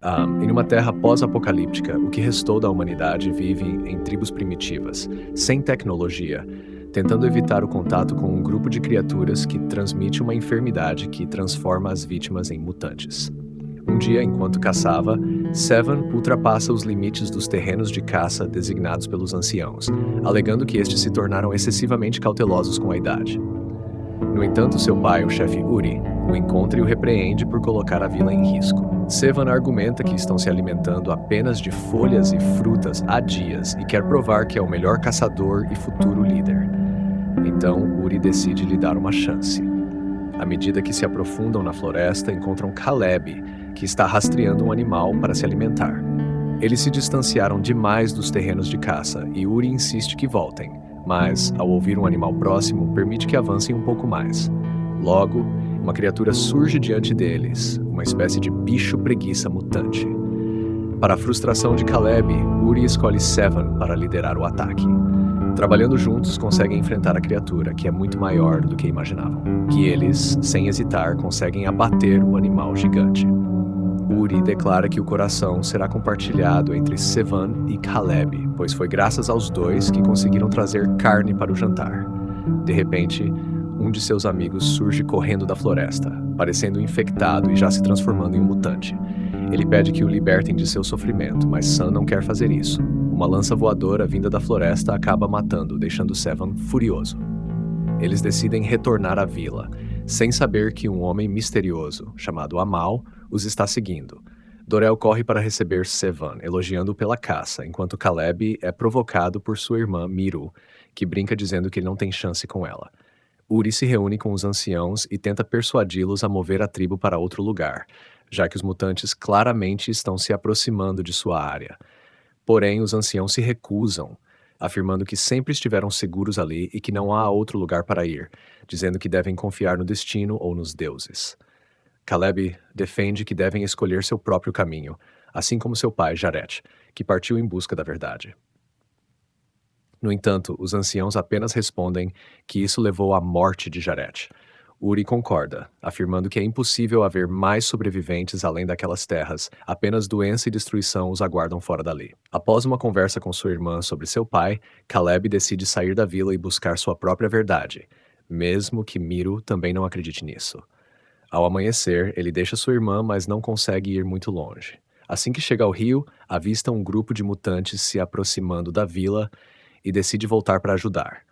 Em uma terra pós-apocalíptica, o que restou da humanidade vive em tribos primitivas, sem tecnologia, tentando evitar o contato com um grupo de criaturas que transmite uma enfermidade que transforma as vítimas em mutantes. Um dia, enquanto caçava, Seven ultrapassa os limites dos terrenos de caça designados pelos anciãos, alegando que estes se tornaram excessivamente cautelosos com a idade. No entanto, seu pai, o chefe Uri, o encontra e o repreende por colocar a vila em risco. Sevan argumenta que estão se alimentando apenas de folhas e frutas há dias e quer provar que é o melhor caçador e futuro líder. Então, Uri decide lhe dar uma chance. À medida que se aprofundam na floresta, encontram Caleb, que está rastreando um animal para se alimentar. Eles se distanciaram demais dos terrenos de caça e Uri insiste que voltem, mas, ao ouvir um animal próximo, permite que avancem um pouco mais. Logo, uma criatura surge diante deles, uma espécie de bicho preguiça mutante. Para a frustração de Caleb, Uri escolhe Seven para liderar o ataque. Trabalhando juntos, conseguem enfrentar a criatura, que é muito maior do que imaginavam. Que eles, sem hesitar, conseguem abater o animal gigante. Uri declara que o coração será compartilhado entre Sevan e Caleb, pois foi graças aos dois que conseguiram trazer carne para o jantar. De repente, um de seus amigos surge correndo da floresta, parecendo infectado e já se transformando em um mutante. Ele pede que o libertem de seu sofrimento, mas Sam não quer fazer isso. Uma lança voadora vinda da floresta acaba matando, deixando Sevan furioso. Eles decidem retornar à vila, sem saber que um homem misterioso, chamado Amal, os está seguindo. Dorel corre para receber Sevan, elogiando-o pela caça, enquanto Caleb é provocado por sua irmã Miru, que brinca dizendo que ele não tem chance com ela. Uri se reúne com os anciãos e tenta persuadi-los a mover a tribo para outro lugar, já que os mutantes claramente estão se aproximando de sua área. Porém, os anciãos se recusam, afirmando que sempre estiveram seguros ali e que não há outro lugar para ir, dizendo que devem confiar no destino ou nos deuses. Caleb defende que devem escolher seu próprio caminho, assim como seu pai, Jaret, que partiu em busca da verdade. No entanto, os anciãos apenas respondem que isso levou à morte de Jaret. Uri concorda, afirmando que é impossível haver mais sobreviventes além daquelas terras, apenas doença e destruição os aguardam fora dali. Após uma conversa com sua irmã sobre seu pai, Caleb decide sair da vila e buscar sua própria verdade, mesmo que Miro também não acredite nisso. Ao amanhecer, ele deixa sua irmã, mas não consegue ir muito longe. Assim que chega ao rio, avista um grupo de mutantes se aproximando da vila e decide voltar para ajudar.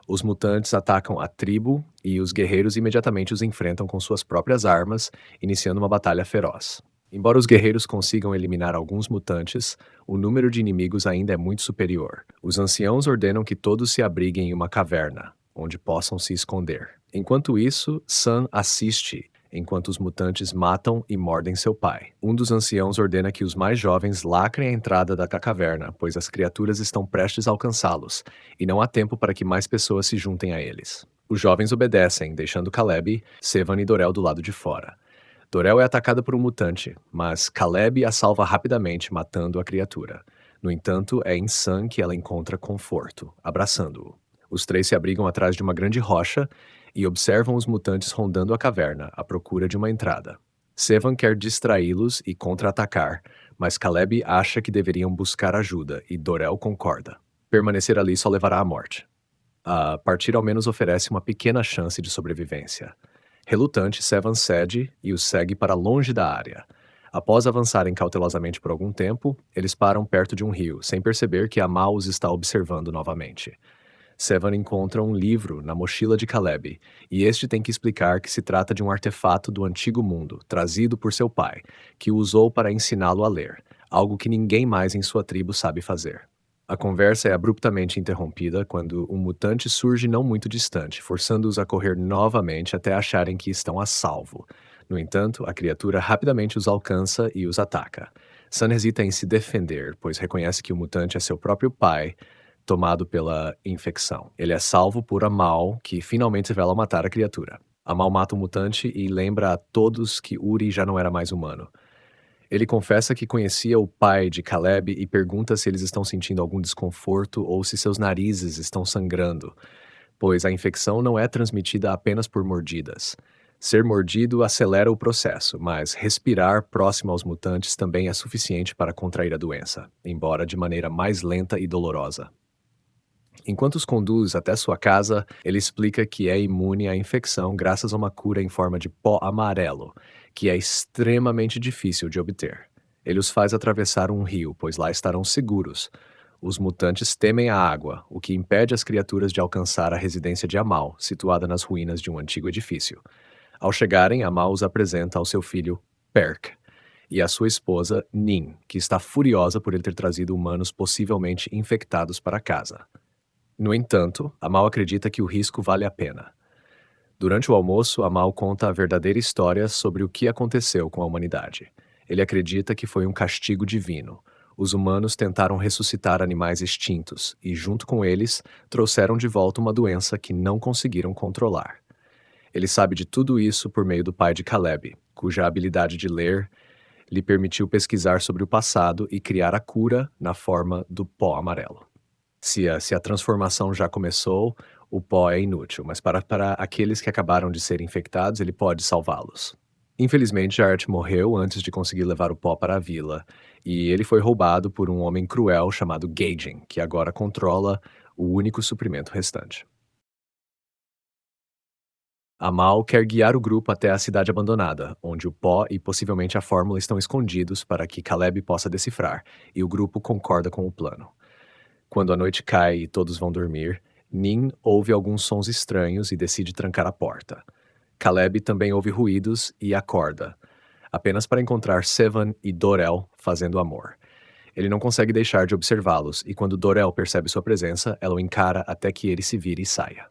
Os mutantes atacam a tribo e os guerreiros imediatamente os enfrentam com suas próprias armas, iniciando uma batalha feroz. Embora os guerreiros consigam eliminar alguns mutantes, o número de inimigos ainda é muito superior. Os anciãos ordenam que todos se abriguem em uma caverna, onde possam se esconder. Enquanto isso, Sam assiste enquanto os mutantes matam e mordem seu pai. Um dos anciãos ordena que os mais jovens lacrem a entrada da caverna, pois as criaturas estão prestes a alcançá-los, e não há tempo para que mais pessoas se juntem a eles. Os jovens obedecem, deixando Caleb, Sevan e Dorel do lado de fora. Dorel é atacada por um mutante, mas Caleb a salva rapidamente, matando a criatura. No entanto, é em Sam que ela encontra conforto, abraçando-o. Os três se abrigam atrás de uma grande rocha e observam os mutantes rondando a caverna, à procura de uma entrada. Sevan quer distraí-los e contra-atacar, mas Caleb acha que deveriam buscar ajuda e Dorel concorda. Permanecer ali só levará à morte. Partir ao menos oferece uma pequena chance de sobrevivência. Relutante, Sevan cede e os segue para longe da área. Após avançarem cautelosamente por algum tempo, eles param perto de um rio, sem perceber que Amal os está observando novamente. Sevan encontra um livro na mochila de Caleb, e este tem que explicar que se trata de um artefato do antigo mundo, trazido por seu pai, que o usou para ensiná-lo a ler, algo que ninguém mais em sua tribo sabe fazer. A conversa é abruptamente interrompida quando um mutante surge não muito distante, forçando-os a correr novamente até acharem que estão a salvo. No entanto, a criatura rapidamente os alcança e os ataca. Sam hesita em se defender, pois reconhece que o mutante é seu próprio pai, tomado pela infecção. Ele é salvo por Amal, que finalmente revela matar a criatura. Amal mata o mutante e lembra a todos que Uri já não era mais humano. Ele confessa que conhecia o pai de Caleb e pergunta se eles estão sentindo algum desconforto ou se seus narizes estão sangrando, pois a infecção não é transmitida apenas por mordidas. Ser mordido acelera o processo, mas respirar próximo aos mutantes também é suficiente para contrair a doença, embora de maneira mais lenta e dolorosa. Enquanto os conduz até sua casa, ele explica que é imune à infecção graças a uma cura em forma de pó amarelo, que é extremamente difícil de obter. Ele os faz atravessar um rio, pois lá estarão seguros. Os mutantes temem a água, o que impede as criaturas de alcançar a residência de Amal, situada nas ruínas de um antigo edifício. Ao chegarem, Amal os apresenta ao seu filho, Perk, e à sua esposa, Nin, que está furiosa por ele ter trazido humanos possivelmente infectados para casa. No entanto, Amal acredita que o risco vale a pena. Durante o almoço, Amal conta a verdadeira história sobre o que aconteceu com a humanidade. Ele acredita que foi um castigo divino. Os humanos tentaram ressuscitar animais extintos e, junto com eles, trouxeram de volta uma doença que não conseguiram controlar. Ele sabe de tudo isso por meio do pai de Caleb, cuja habilidade de ler lhe permitiu pesquisar sobre o passado e criar a cura na forma do pó amarelo. Se a transformação já começou, o pó é inútil, mas para aqueles que acabaram de ser infectados, ele pode salvá-los. Infelizmente, Art morreu antes de conseguir levar o pó para a vila, e ele foi roubado por um homem cruel chamado Gaijin, que agora controla o único suprimento restante. Amal quer guiar o grupo até a cidade abandonada, onde o pó e possivelmente a fórmula estão escondidos para que Caleb possa decifrar, e o grupo concorda com o plano. Quando a noite cai e todos vão dormir, Nin ouve alguns sons estranhos e decide trancar a porta. Caleb também ouve ruídos e acorda, apenas para encontrar Sevan e Dorel fazendo amor. Ele não consegue deixar de observá-los, e quando Dorel percebe sua presença, ela o encara até que ele se vire e saia.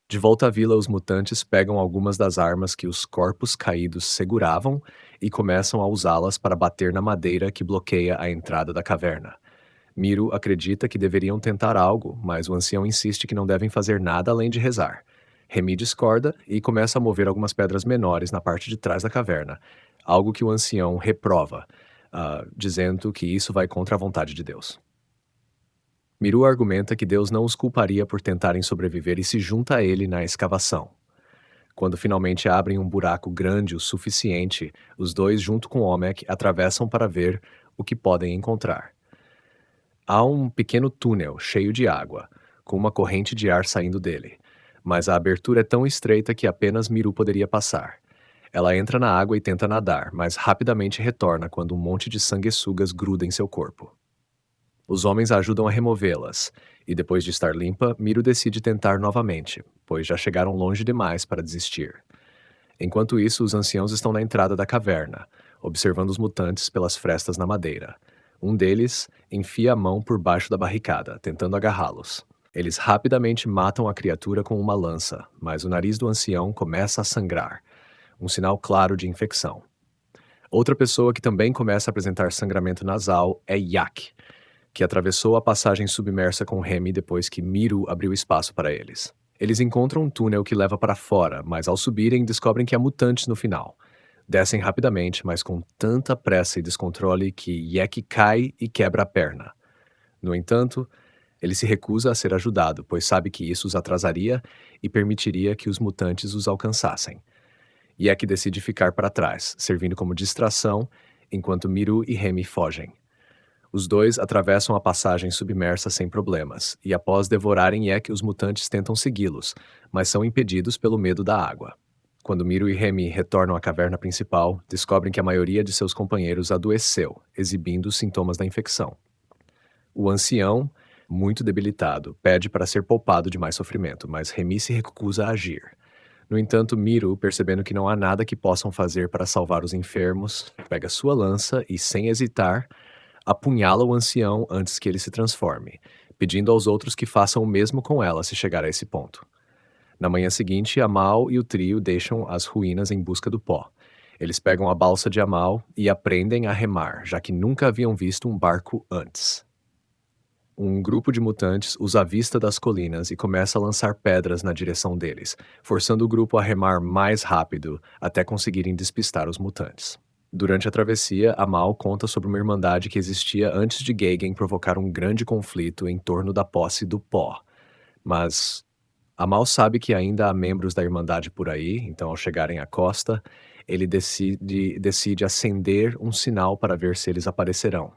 De volta à vila, os mutantes pegam algumas das armas que os corpos caídos seguravam e começam a usá-las para bater na madeira que bloqueia a entrada da caverna. Miru acredita que deveriam tentar algo, mas o ancião insiste que não devem fazer nada além de rezar. Remy discorda e começa a mover algumas pedras menores na parte de trás da caverna, algo que o ancião reprova, dizendo que isso vai contra a vontade de Deus. Miru argumenta que Deus não os culparia por tentarem sobreviver e se junta a ele na escavação. Quando finalmente abrem um buraco grande o suficiente, os dois, junto com Olmec, atravessam para ver o que podem encontrar. Há um pequeno túnel cheio de água, com uma corrente de ar saindo dele, mas a abertura é tão estreita que apenas Miru poderia passar. Ela entra na água e tenta nadar, mas rapidamente retorna quando um monte de sanguessugas gruda em seu corpo. Os homens a ajudam a removê-las, e depois de estar limpa, Miru decide tentar novamente, pois já chegaram longe demais para desistir. Enquanto isso, os anciãos estão na entrada da caverna, observando os mutantes pelas frestas na madeira. Um deles enfia a mão por baixo da barricada, tentando agarrá-los. Eles rapidamente matam a criatura com uma lança, mas o nariz do ancião começa a sangrar, um sinal claro de infecção. Outra pessoa que também começa a apresentar sangramento nasal é Yak, que atravessou a passagem submersa com Remy depois que Miru abriu espaço para eles. Eles encontram um túnel que leva para fora, mas ao subirem descobrem que há mutantes no final. Descem rapidamente, mas com tanta pressa e descontrole que Yek cai e quebra a perna. No entanto, ele se recusa a ser ajudado, pois sabe que isso os atrasaria e permitiria que os mutantes os alcançassem. Yek decide ficar para trás, servindo como distração, enquanto Miru e Remy fogem. Os dois atravessam a passagem submersa sem problemas, e após devorarem Yek, os mutantes tentam segui-los, mas são impedidos pelo medo da água. Quando Miru e Remy retornam à caverna principal, descobrem que a maioria de seus companheiros adoeceu, exibindo os sintomas da infecção. O ancião, muito debilitado, pede para ser poupado de mais sofrimento, mas Remy se recusa a agir. No entanto, Miru, percebendo que não há nada que possam fazer para salvar os enfermos, pega sua lança e, sem hesitar, apunhala o ancião antes que ele se transforme, pedindo aos outros que façam o mesmo com ela se chegar a esse ponto. Na manhã seguinte, Amal e o trio deixam as ruínas em busca do pó. Eles pegam a balsa de Amal e aprendem a remar, já que nunca haviam visto um barco antes. Um grupo de mutantes os avista das colinas e começa a lançar pedras na direção deles, forçando o grupo a remar mais rápido até conseguirem despistar os mutantes. Durante a travessia, Amal conta sobre uma irmandade que existia antes de Gagan provocar um grande conflito em torno da posse do pó. Mas Amal sabe que ainda há membros da Irmandade por aí, então ao chegarem à costa, ele decide acender um sinal para ver se eles aparecerão.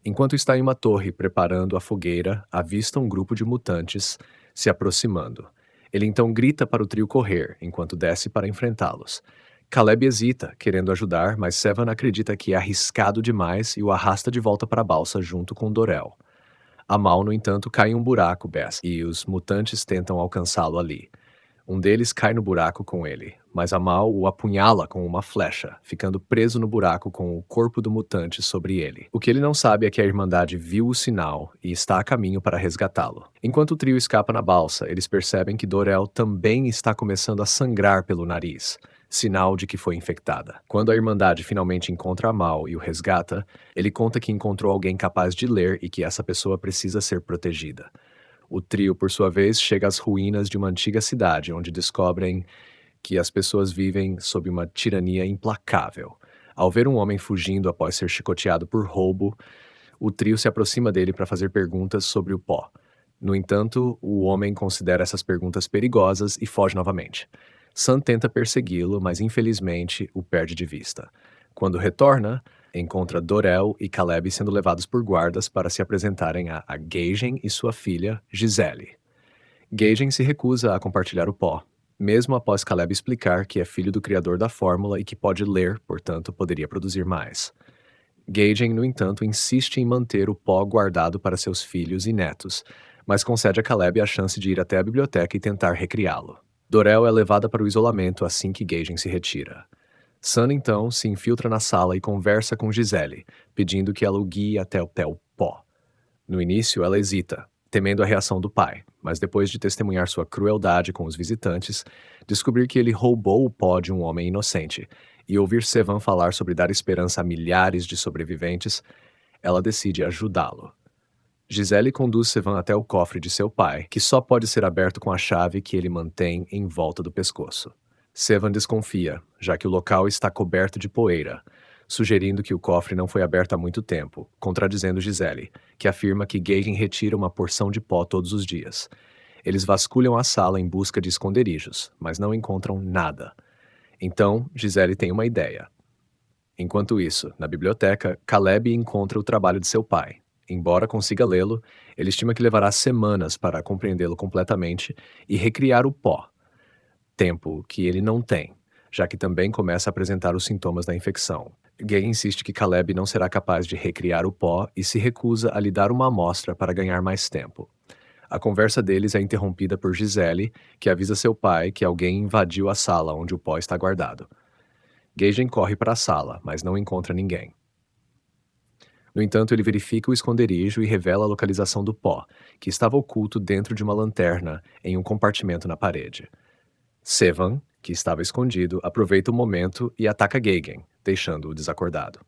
Enquanto está em uma torre preparando a fogueira, avista um grupo de mutantes se aproximando. Ele então grita para o trio correr, enquanto desce para enfrentá-los. Caleb hesita, querendo ajudar, mas Sevan acredita que é arriscado demais e o arrasta de volta para a balsa junto com Dorel. Amal, no entanto, cai em um buraco Bess, e os mutantes tentam alcançá-lo ali. Um deles cai no buraco com ele, mas Amal o apunhala com uma flecha, ficando preso no buraco com o corpo do mutante sobre ele. O que ele não sabe é que a Irmandade viu o sinal e está a caminho para resgatá-lo. Enquanto o trio escapa na balsa, eles percebem que Dorel também está começando a sangrar pelo nariz, sinal de que foi infectada. Quando a Irmandade finalmente encontra Amal e o resgata, ele conta que encontrou alguém capaz de ler e que essa pessoa precisa ser protegida. O trio, por sua vez, chega às ruínas de uma antiga cidade, onde descobrem que as pessoas vivem sob uma tirania implacável. Ao ver um homem fugindo após ser chicoteado por roubo, o trio se aproxima dele para fazer perguntas sobre o pó. No entanto, o homem considera essas perguntas perigosas e foge novamente. Sam tenta persegui-lo, mas infelizmente o perde de vista. Quando retorna, encontra Dorel e Caleb sendo levados por guardas para se apresentarem a Gagen e sua filha, Gisele. Gagen se recusa a compartilhar o pó, mesmo após Caleb explicar que é filho do criador da fórmula e que pode ler, portanto poderia produzir mais. Gagen, no entanto, insiste em manter o pó guardado para seus filhos e netos, mas concede a Caleb a chance de ir até a biblioteca e tentar recriá-lo. Dorel é levada para o isolamento assim que Gagen se retira. Sun, então, se infiltra na sala e conversa com Gisele, pedindo que ela o guie até o pó. No início, ela hesita, temendo a reação do pai, mas depois de testemunhar sua crueldade com os visitantes, descobrir que ele roubou o pó de um homem inocente e ouvir Sevan falar sobre dar esperança a milhares de sobreviventes, ela decide ajudá-lo. Gisele conduz Sevan até o cofre de seu pai, que só pode ser aberto com a chave que ele mantém em volta do pescoço. Sevan desconfia, já que o local está coberto de poeira, sugerindo que o cofre não foi aberto há muito tempo, contradizendo Gisele, que afirma que Gagen retira uma porção de pó todos os dias. Eles vasculham a sala em busca de esconderijos, mas não encontram nada. Então, Gisele tem uma ideia. Enquanto isso, na biblioteca, Caleb encontra o trabalho de seu pai. Embora consiga lê-lo, ele estima que levará semanas para compreendê-lo completamente e recriar o pó. Tempo que ele não tem, já que também começa a apresentar os sintomas da infecção. Gay insiste que Caleb não será capaz de recriar o pó e se recusa a lhe dar uma amostra para ganhar mais tempo. A conversa deles é interrompida por Gisele, que avisa seu pai que alguém invadiu a sala onde o pó está guardado. Gagen corre para a sala, mas não encontra ninguém. No entanto, ele verifica o esconderijo e revela a localização do pó, que estava oculto dentro de uma lanterna em um compartimento na parede. Sevan, que estava escondido, aproveita o momento e ataca Gagen, deixando-o desacordado.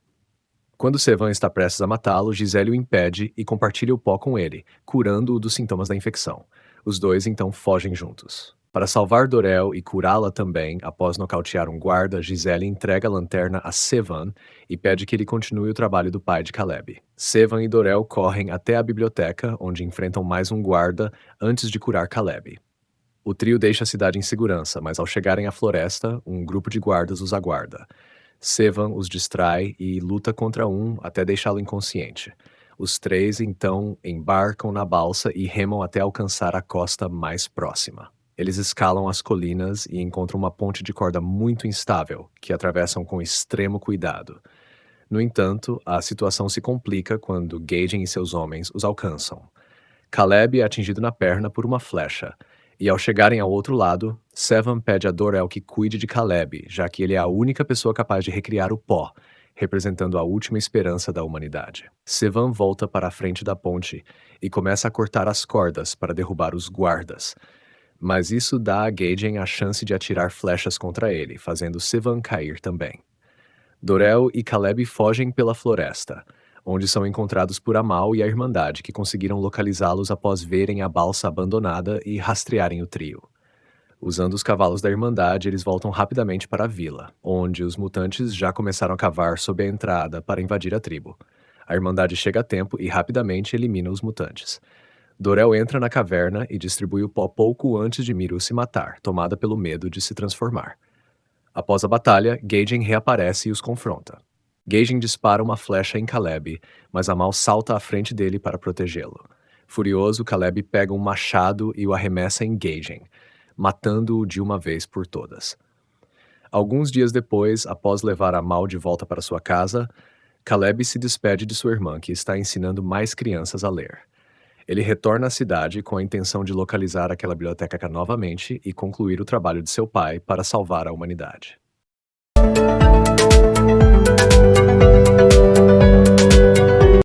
Quando Sevan está prestes a matá-lo, Gisele o impede e compartilha o pó com ele, curando-o dos sintomas da infecção. Os dois então fogem juntos. Para salvar Dorel e curá-la também, após nocautear um guarda, Gisele entrega a lanterna a Sevan e pede que ele continue o trabalho do pai de Caleb. Sevan e Dorel correm até a biblioteca, onde enfrentam mais um guarda antes de curar Caleb. O trio deixa a cidade em segurança, mas ao chegarem à floresta, um grupo de guardas os aguarda. Sevan os distrai e luta contra um até deixá-lo inconsciente. Os três, então, embarcam na balsa e remam até alcançar a costa mais próxima. Eles escalam as colinas e encontram uma ponte de corda muito instável, que atravessam com extremo cuidado. No entanto, a situação se complica quando Gagen e seus homens os alcançam. Caleb é atingido na perna por uma flecha, e ao chegarem ao outro lado, Sevan pede a Dorel que cuide de Caleb, já que ele é a única pessoa capaz de recriar o pó, representando a última esperança da humanidade. Sevan volta para a frente da ponte e começa a cortar as cordas para derrubar os guardas, mas isso dá a Gagen a chance de atirar flechas contra ele, fazendo Sevan cair também. Dorel e Caleb fogem pela floresta, onde são encontrados por Amal e a Irmandade, que conseguiram localizá-los após verem a balsa abandonada e rastrearem o trio. Usando os cavalos da Irmandade, eles voltam rapidamente para a vila, onde os mutantes já começaram a cavar sob a entrada para invadir a tribo. A Irmandade chega a tempo e rapidamente elimina os mutantes. Dorel entra na caverna e distribui o pó pouco antes de Miru se matar, tomada pelo medo de se transformar. Após a batalha, Gaijin reaparece e os confronta. Gaijin dispara uma flecha em Caleb, mas Amal salta à frente dele para protegê-lo. Furioso, Caleb pega um machado e o arremessa em Gaijin, matando-o de uma vez por todas. Alguns dias depois, após levar Amal de volta para sua casa, Caleb se despede de sua irmã, que está ensinando mais crianças a ler. Ele retorna à cidade com a intenção de localizar aquela biblioteca novamente e concluir o trabalho de seu pai para salvar a humanidade.